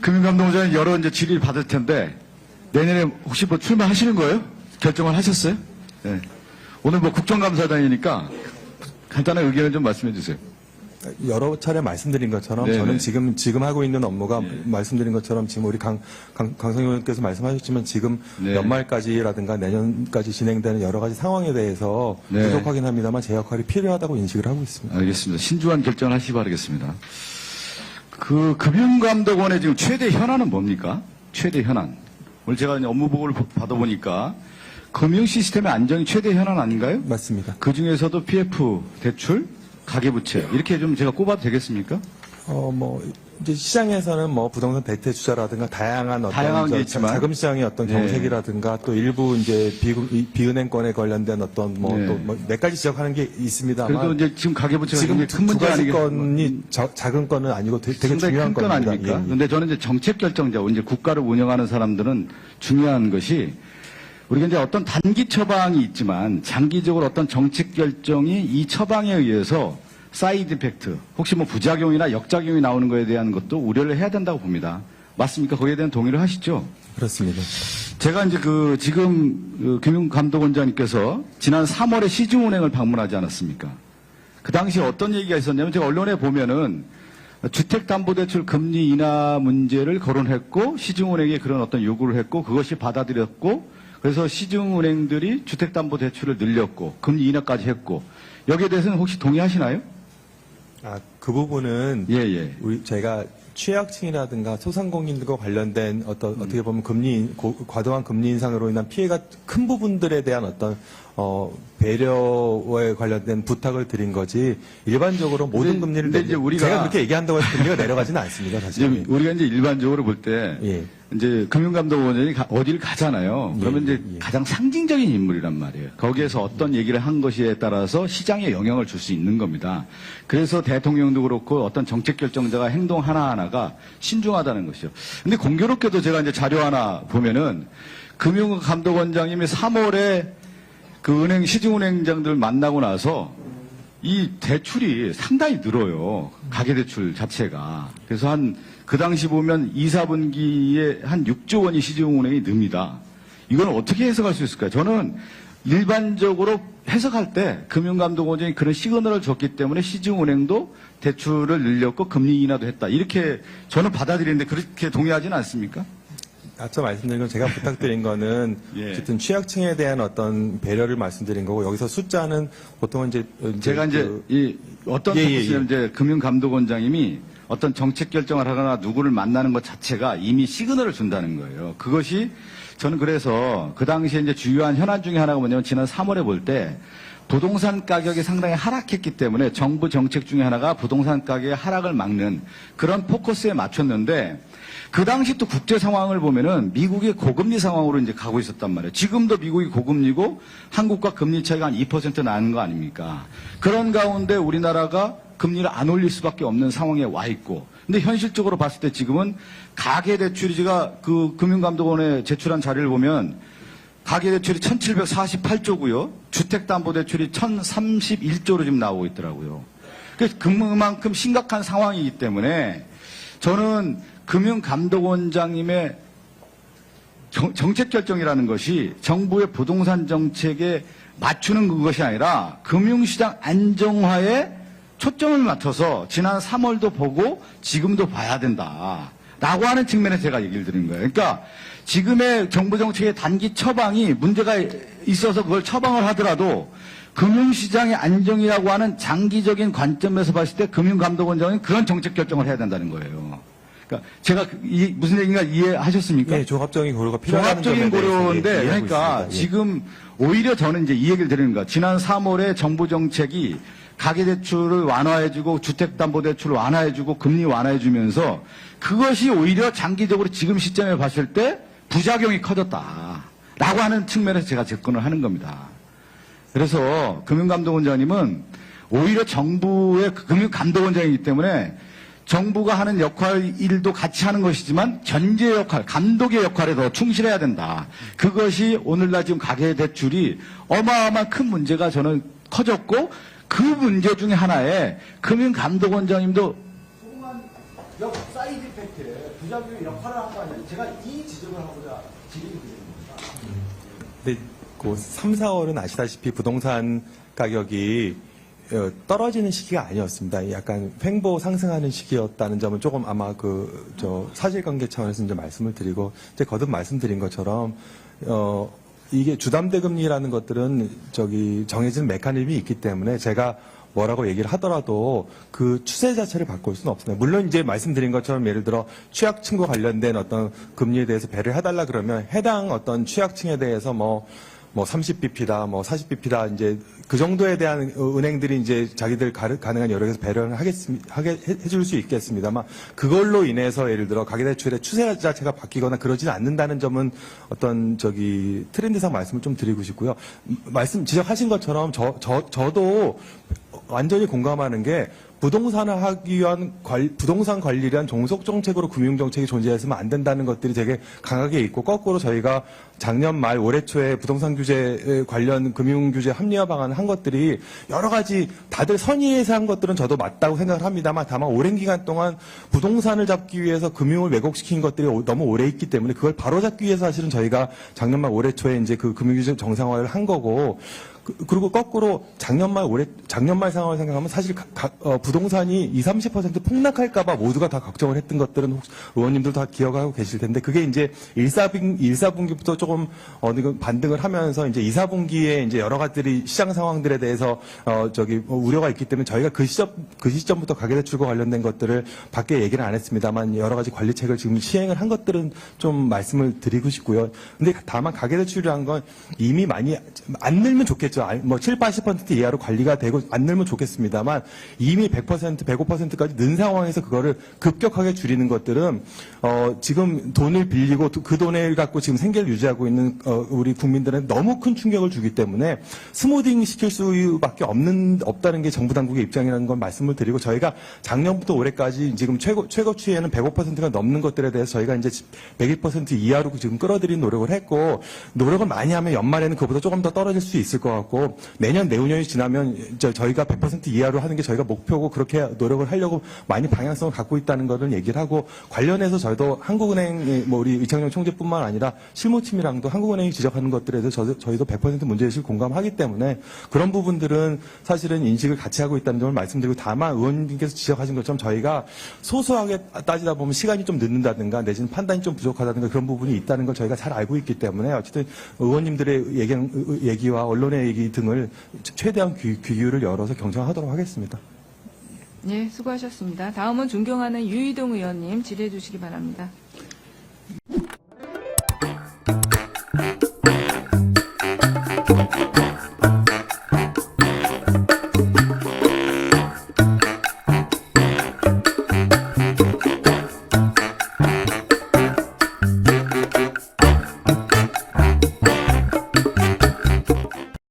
금융감독원장님 여러 이제 질의를 받을 텐데 내년에 혹시 뭐 출마하시는 거예요? 결정을 하셨어요? 네. 오늘 뭐 국정감사장이니까 간단한 의견을 좀 말씀해 주세요. 여러 차례 말씀드린 것처럼 네네. 저는 지금 하고 있는 업무가 말씀드린 것처럼 지금 우리 강성희 의원께서 말씀하셨지만 지금 네. 연말까지라든가 내년까지 진행되는 여러 가지 상황에 대해서 네. 부족하긴 합니다만 제 역할이 필요하다고 인식을 하고 있습니다. 알겠습니다. 신중한 결정을 하시기 바라겠습니다. 그 금융감독원의 지금 최대 현안은 뭡니까? 최대 현안. 오늘 제가 이제 업무 보고를 받아보니까 금융 시스템의 안정이 최대 현안 아닌가요? 맞습니다. 그 중에서도 PF 대출, 가계부채 이렇게 좀 제가 꼽아도 되겠습니까? 이제 시장에서는 뭐 부동산 대체투자라든가 다양한 게 있지만. 자금 시장의 어떤 네. 경색이라든가 또 일부 이제 비은행권에 관련된 어떤 네. 몇 가지 지적하는 게 있습니다만. 그래도 이제 지금 가계부채가 지금 굉장히 큰 두 문제 가지 아니겠습니까? 건이 작은 건은 아니고 되게 상당히 중요한 큰 건 겁니다. 아닙니까? 예, 예. 근데 저는 이제 정책 결정자, 이제 국가를 운영하는 사람들은 중요한 것이 우리가 이제 어떤 단기 처방이 있지만 장기적으로 어떤 정책 결정이 이 처방에 의해서 사이드 이펙트, 혹시 뭐 부작용이나 역작용이 나오는 거에 대한 것도 우려를 해야 된다고 봅니다. 맞습니까? 거기에 대한 동의를 하시죠? 그렇습니다. 제가 이제 지금 금융감독원장님께서 지난 3월에 시중은행을 방문하지 않았습니까? 그 당시에 어떤 얘기가 있었냐면 제가 언론에 보면은 주택담보대출 금리 인하 문제를 거론했고 시중은행에 그런 어떤 요구를 했고 그것이 받아들였고 그래서 시중은행들이 주택담보대출을 늘렸고 금리 인하까지 했고 여기에 대해서는 혹시 동의하시나요? 그 부분은 예. 제가 취약층이라든가 소상공인들과 관련된 어떻게 보면 과도한 금리 인상으로 인한 피해가 큰 부분들에 대한 어떤 배려에 관련된 부탁을 드린 거지 일반적으로 모든 금리를 근데 이제 우리가 제가 그렇게 얘기한다고 해서 금리가 내려가지는 않습니다. 사실. 우리가 이제 일반적으로 볼 때 예. 이제 금융감독원장이 어디를 가잖아요. 그러면 이제 가장 상징적인 인물이란 말이에요. 거기에서 어떤 얘기를 한 것에 따라서 시장에 영향을 줄 수 있는 겁니다. 그래서 대통령도 그렇고 어떤 정책 결정자가 행동 하나하나가 신중하다는 것이죠. 근데 공교롭게도 제가 이제 자료 하나 보면은 금융감독원장님이 3월에 그 시중은행장들 만나고 나서 이 대출이 상당히 늘어요. 가계대출 자체가. 그래서 그 당시 보면 2, 4분기에 한 6조 원이 시중은행이 늡니다. 이건 어떻게 해석할 수 있을까요? 저는 일반적으로 해석할 때 금융감독원장이 그런 시그널을 줬기 때문에 시중은행도 대출을 늘렸고 금리 인하도 했다. 이렇게 저는 받아들이는데 그렇게 동의하지는 않습니까? 앞서 말씀드린 건 제가 부탁드린 거는 예. 어쨌든 취약층에 대한 어떤 배려를 말씀드린 거고 여기서 숫자는 보통은 이제 제가 이제 어떤 포커스냐면 이제 금융감독원장님이 어떤 정책 결정을 하거나 누구를 만나는 것 자체가 이미 시그널을 준다는 거예요. 그것이 저는 그래서 그 당시에 이제 주요한 현안 중에 하나가 뭐냐면 지난 3월에 볼 때 부동산 가격이 상당히 하락했기 때문에 정부 정책 중에 하나가 부동산 가격의 하락을 막는 그런 포커스에 맞췄는데 그 당시 또 국제 상황을 보면은 미국의 고금리 상황으로 이제 가고 있었단 말이에요. 지금도 미국이 고금리고 한국과 금리 차이가 한 2% 나는 거 아닙니까? 그런 가운데 우리나라가 금리를 안 올릴 수밖에 없는 상황에 와 있고. 근데 현실적으로 봤을 때 지금은 가계대출이 제가 그 금융감독원에 제출한 자료를 보면 가계대출이 1748조고요. 주택담보대출이 1031조로 지금 나오고 있더라고요. 그래서 그만큼 심각한 상황이기 때문에 저는 금융감독원장님의 정책 결정이라는 것이 정부의 부동산 정책에 맞추는 그것이 아니라 금융시장 안정화에 초점을 맞춰서 지난 3월도 보고 지금도 봐야 된다라고 하는 측면에서 제가 얘기를 드린 거예요. 그러니까 지금의 정부 정책의 단기 처방이 문제가 있어서 그걸 처방을 하더라도 금융시장의 안정이라고 하는 장기적인 관점에서 봤을 때 금융감독원장은 그런 정책 결정을 해야 된다는 거예요. 그러니까 제가 무슨 얘기인가 이해하셨습니까? 네, 종합적인 고려가 필요하다는 종합적인 점에 대해서 고려인데 이해하고 그러니까 있습니다. 예. 지금 오히려 저는 이제 이 얘기를 드리는 거야. 지난 3월에 정부 정책이 가계대출을 완화해주고 주택담보대출을 완화해주고 금리 완화해주면서 그것이 오히려 장기적으로 지금 시점에 봤을 때 부작용이 커졌다라고 하는 측면에서 제가 접근을 하는 겁니다. 그래서 금융감독원장님은 오히려 정부의 금융감독원장이기 때문에 정부가 하는 일도 같이 하는 것이지만 견제 역할, 감독의 역할에 더 충실해야 된다. 그것이 오늘날 지금 가계대출이 어마어마한 큰 문제가 저는 커졌고 그 문제 중에 하나에 금융감독원장님도 사이드 이펙트에 부작용의 역할을 한 거 아니에요. 제가 이 지적을 하고자 질의를 드립니다. 근데 그 3, 4월은 아시다시피 부동산 가격이 떨어지는 시기가 아니었습니다. 약간 횡보 상승하는 시기였다는 점은 조금 아마 사실관계 차원에서 이제 말씀을 드리고, 이제 거듭 말씀드린 것처럼, 이게 주담대금리라는 것들은 정해진 메커니즘이 있기 때문에 제가 뭐라고 얘기를 하더라도 그 추세 자체를 바꿀 수는 없습니다. 물론 이제 말씀드린 것처럼 예를 들어 취약층과 관련된 어떤 금리에 대해서 배를 해달라 그러면 해당 어떤 취약층에 대해서 뭐 30bp다, 40bp다, 이제 그 정도에 대한 은행들이 이제 자기들 가능한 여력에서 배려를 해줄 수 있겠습니다만, 그걸로 인해서 예를 들어 가계대출의 추세 자체가 바뀌거나 그러지는 않는다는 점은 어떤 트렌드상 말씀을 좀 드리고 싶고요. 지적하신 것처럼 저도 완전히 공감하는 게, 부동산을 하기 위한 부동산 관리를 위한 종속 정책으로 금융 정책이 존재했으면 안 된다는 것들이 되게 강하게 있고, 거꾸로 저희가 작년 말 올해 초에 부동산 규제 관련 금융 규제 합리화 방안을 한 것들이 여러 가지 다들 선의에서 한 것들은 저도 맞다고 생각을 합니다만, 다만 오랜 기간 동안 부동산을 잡기 위해서 금융을 왜곡시킨 것들이 너무 오래 있기 때문에 그걸 바로잡기 위해서 사실은 저희가 작년 말 올해 초에 이제 그 금융 규제 정상화를 한 거고, 그리고 거꾸로 작년 말 상황을 생각하면 사실 부동산이 20-30% 폭락할까봐 모두가 다 걱정을 했던 것들은 의원님들 다 기억하고 계실 텐데, 그게 이제 1-4분기부터 조금 반등을 하면서 이제 2-4분기에 이제 여러 가지들이 시장 상황들에 대해서 우려가 있기 때문에 저희가 그 시점부터 가계대출과 관련된 것들을 밖에 얘기를 안 했습니다만, 여러 가지 관리책을 지금 시행을 한 것들은 좀 말씀을 드리고 싶고요. 근데 다만 가계대출이라는 건 이미 많이 안 늘면 좋겠죠. 7-80% 이하로 관리가 되고 안 늘면 좋겠습니다만, 이미 100%, 105%까지 는 상황에서 그거를 급격하게 줄이는 것들은 지금 돈을 빌리고 그 돈을 갖고 지금 생계를 유지하고 있는 우리 국민들은 너무 큰 충격을 주기 때문에 스무딩 시킬 수밖에 없다는 게 정부 당국의 입장이라는 건 말씀을 드리고, 저희가 작년부터 올해까지 지금 최고치에는 105%가 넘는 것들에 대해서 저희가 이제 101% 이하로 지금 끌어들인 노력을 했고, 노력을 많이 하면 연말에는 그보다 조금 더 떨어질 수 있을 것 같고, 내년 내후년이 지나면 저희가 100% 이하로 하는 게 저희가 목표고, 그렇게 노력을 하려고 많이 방향성을 갖고 있다는 것을 얘기를 하고, 관련해서 저희도 한국은행 우리 이창용 총재뿐만 아니라 실무팀이랑도 한국은행이 지적하는 것들에 대해서 저희도 100% 문제의식을 공감하기 때문에 그런 부분들은 사실은 인식을 같이 하고 있다는 점을 말씀드리고, 다만 의원님께서 지적하신 것처럼 저희가 소소하게 따지다 보면 시간이 좀 늦는다든가 내지는 판단이 좀 부족하다든가 그런 부분이 있다는 걸 저희가 잘 알고 있기 때문에, 어쨌든 의원님들의 얘기와 언론의 얘기 등을 최대한 귀를 열어서 경청하도록 하겠습니다. 네, 수고하셨습니다. 다음은 존경하는 유이동 의원님 질의해 주시기 바랍니다.